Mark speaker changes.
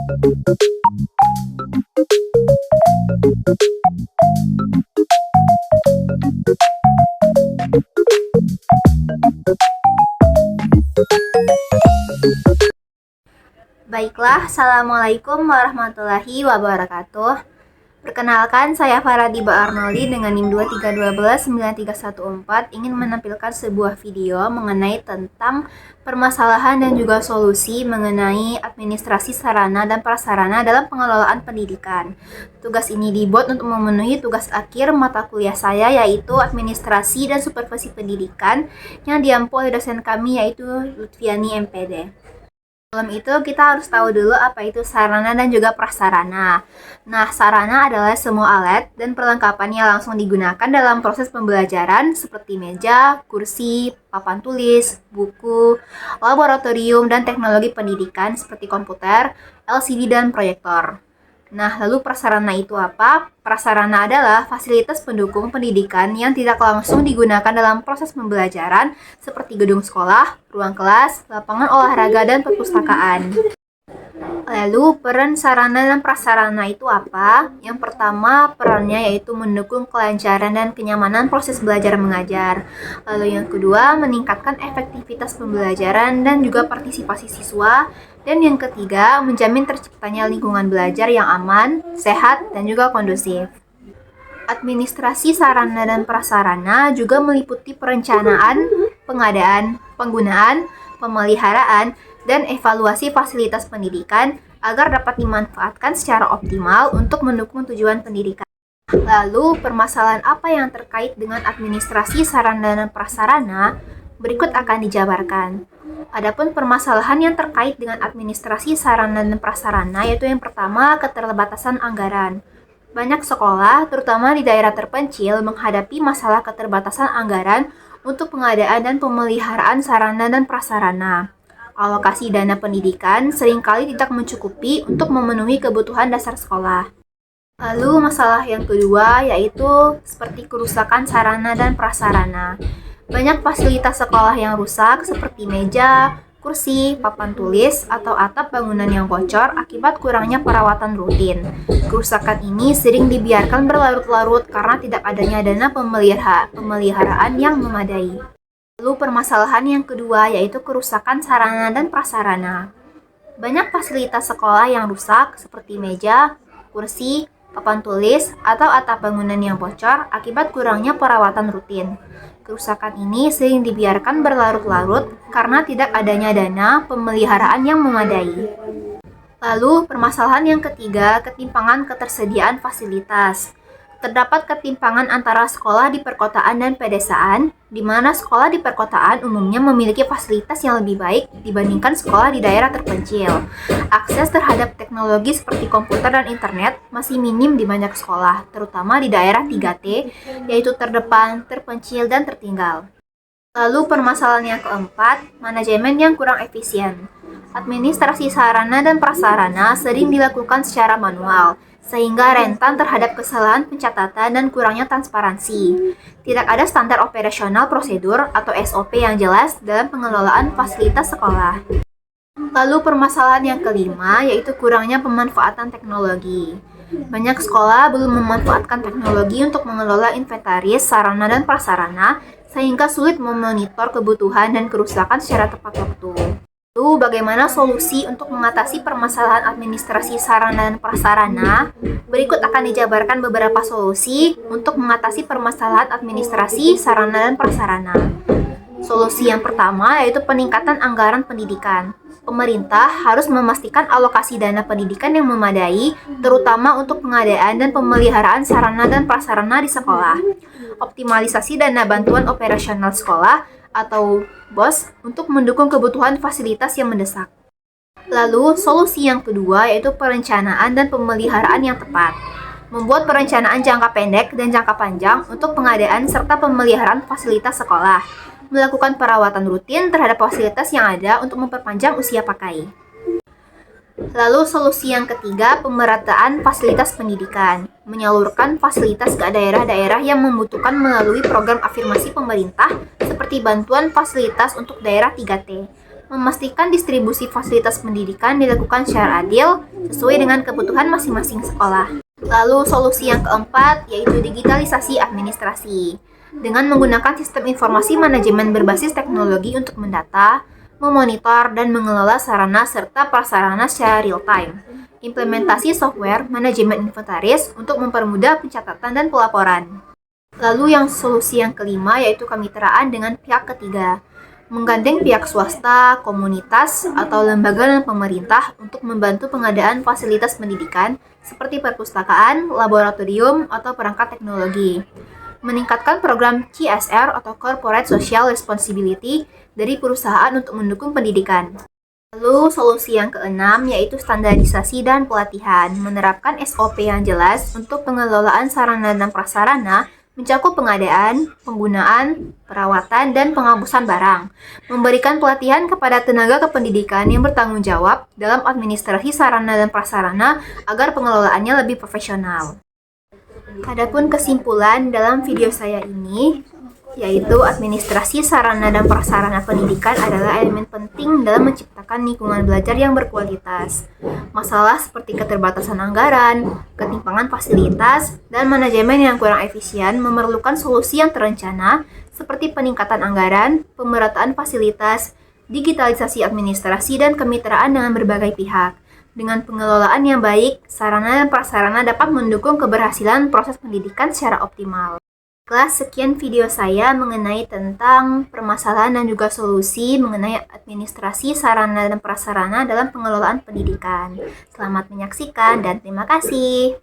Speaker 1: Baiklah, Assalamualaikum warahmatullahi wabarakatuh. Perkenalkan, saya Faradiba Arnoldi dengan NIM 23129314 ingin menampilkan sebuah video mengenai tentang permasalahan dan juga solusi mengenai administrasi sarana dan prasarana dalam pengelolaan pendidikan. Tugas ini dibuat untuk memenuhi tugas akhir mata kuliah saya, yaitu administrasi dan supervisi pendidikan yang diampu oleh dosen kami, yaitu Lutfiani MPD. Sebelum itu kita harus tahu dulu apa itu sarana dan juga prasarana. Nah, sarana adalah semua alat dan perlengkapan yang langsung digunakan dalam proses pembelajaran seperti meja, kursi, papan tulis, buku, laboratorium, dan teknologi pendidikan seperti komputer, LCD, dan proyektor. Nah, lalu prasarana itu apa? Prasarana adalah fasilitas pendukung pendidikan yang tidak langsung digunakan dalam proses pembelajaran seperti gedung sekolah, ruang kelas, lapangan olahraga, dan perpustakaan. Lalu, peran sarana dan prasarana itu apa? Yang pertama, perannya yaitu mendukung kelancaran dan kenyamanan proses belajar mengajar. Lalu yang kedua, meningkatkan efektivitas pembelajaran dan juga partisipasi siswa. Dan yang ketiga, menjamin terciptanya lingkungan belajar yang aman, sehat, dan juga kondusif. Administrasi sarana dan prasarana juga meliputi perencanaan, pengadaan, penggunaan, pemeliharaan, dan evaluasi fasilitas pendidikan agar dapat dimanfaatkan secara optimal untuk mendukung tujuan pendidikan. Lalu, permasalahan apa yang terkait dengan administrasi sarana dan prasarana berikut akan dijabarkan. Adapun permasalahan yang terkait dengan administrasi sarana dan prasarana yaitu yang pertama, keterbatasan anggaran. Banyak sekolah, terutama di daerah terpencil, menghadapi masalah keterbatasan anggaran untuk pengadaan dan pemeliharaan sarana dan prasarana. Alokasi dana pendidikan seringkali tidak mencukupi untuk memenuhi kebutuhan dasar sekolah. Lalu masalah yang kedua yaitu seperti kerusakan sarana dan prasarana. Banyak fasilitas sekolah yang rusak seperti meja, kursi, papan tulis, atau atap bangunan yang bocor akibat kurangnya perawatan rutin. Kerusakan ini sering dibiarkan berlarut-larut karena tidak adanya dana pemeliharaan yang memadai. Lalu permasalahan yang kedua yaitu kerusakan sarana dan prasarana. Banyak fasilitas sekolah yang rusak seperti meja, kursi, papan tulis, atau atap bangunan yang bocor akibat kurangnya perawatan rutin. Kerusakan ini sering dibiarkan berlarut-larut karena tidak adanya dana pemeliharaan yang memadai. Lalu permasalahan yang ketiga, ketimpangan ketersediaan fasilitas. Terdapat ketimpangan antara sekolah di perkotaan dan pedesaan, di mana sekolah di perkotaan umumnya memiliki fasilitas yang lebih baik dibandingkan sekolah di daerah terpencil. Akses terhadap teknologi seperti komputer dan internet masih minim di banyak sekolah, terutama di daerah 3T, yaitu terdepan, terpencil, dan tertinggal. Lalu permasalahan yang keempat, manajemen yang kurang efisien. Administrasi sarana dan prasarana sering dilakukan secara manual, sehingga rentan terhadap kesalahan pencatatan dan kurangnya transparansi. Tidak ada standar operasional prosedur atau SOP yang jelas dalam pengelolaan fasilitas sekolah. Lalu permasalahan yang kelima yaitu kurangnya pemanfaatan teknologi. Banyak sekolah belum memanfaatkan teknologi untuk mengelola inventaris sarana dan prasarana, sehingga sulit memonitor kebutuhan dan kerusakan secara tepat waktu. Lalu, bagaimana solusi untuk mengatasi permasalahan administrasi sarana dan prasarana? Berikut akan dijabarkan beberapa solusi untuk mengatasi permasalahan administrasi sarana dan prasarana. Solusi yang pertama yaitu peningkatan anggaran pendidikan. Pemerintah harus memastikan alokasi dana pendidikan yang memadai, terutama untuk pengadaan dan pemeliharaan sarana dan prasarana di sekolah. Optimalisasi dana bantuan operasional sekolah atau BOS untuk mendukung kebutuhan fasilitas yang mendesak. Lalu, solusi yang kedua yaitu perencanaan dan pemeliharaan yang tepat. Membuat perencanaan jangka pendek dan jangka panjang untuk pengadaan serta pemeliharaan fasilitas sekolah. Melakukan perawatan rutin terhadap fasilitas yang ada untuk memperpanjang usia pakai. Lalu solusi yang ketiga, pemerataan fasilitas pendidikan. Menyalurkan fasilitas ke daerah-daerah yang membutuhkan melalui program afirmasi pemerintah seperti bantuan fasilitas untuk daerah 3T. Memastikan distribusi fasilitas pendidikan dilakukan secara adil sesuai dengan kebutuhan masing-masing sekolah. Lalu solusi yang keempat yaitu digitalisasi administrasi. Dengan menggunakan sistem informasi manajemen berbasis teknologi untuk mendata, memonitor, dan mengelola sarana serta prasarana secara real-time. Implementasi software manajemen inventaris untuk mempermudah pencatatan dan pelaporan. Lalu solusi yang kelima yaitu kemitraan dengan pihak ketiga. Menggandeng pihak swasta, komunitas, atau lembaga dan pemerintah untuk membantu pengadaan fasilitas pendidikan seperti perpustakaan, laboratorium, atau perangkat teknologi. Meningkatkan program CSR atau Corporate Social Responsibility dari perusahaan untuk mendukung pendidikan. Lalu solusi yang keenam yaitu standarisasi dan pelatihan. Menerapkan SOP yang jelas untuk pengelolaan sarana dan prasarana mencakup pengadaan, penggunaan, perawatan, dan penghapusan barang. Memberikan pelatihan kepada tenaga kependidikan yang bertanggung jawab dalam administrasi sarana dan prasarana agar pengelolaannya lebih profesional. Adapun kesimpulan dalam video saya ini, yaitu administrasi sarana dan prasarana pendidikan adalah elemen penting dalam menciptakan lingkungan belajar yang berkualitas. Masalah seperti keterbatasan anggaran, ketimpangan fasilitas, dan manajemen yang kurang efisien memerlukan solusi yang terencana seperti peningkatan anggaran, pemerataan fasilitas, digitalisasi administrasi, dan kemitraan dengan berbagai pihak. Dengan pengelolaan yang baik, sarana dan prasarana dapat mendukung keberhasilan proses pendidikan secara optimal. Sekian video saya mengenai tentang permasalahan dan juga solusi mengenai administrasi sarana dan prasarana dalam pengelolaan pendidikan. Selamat menyaksikan dan terima kasih.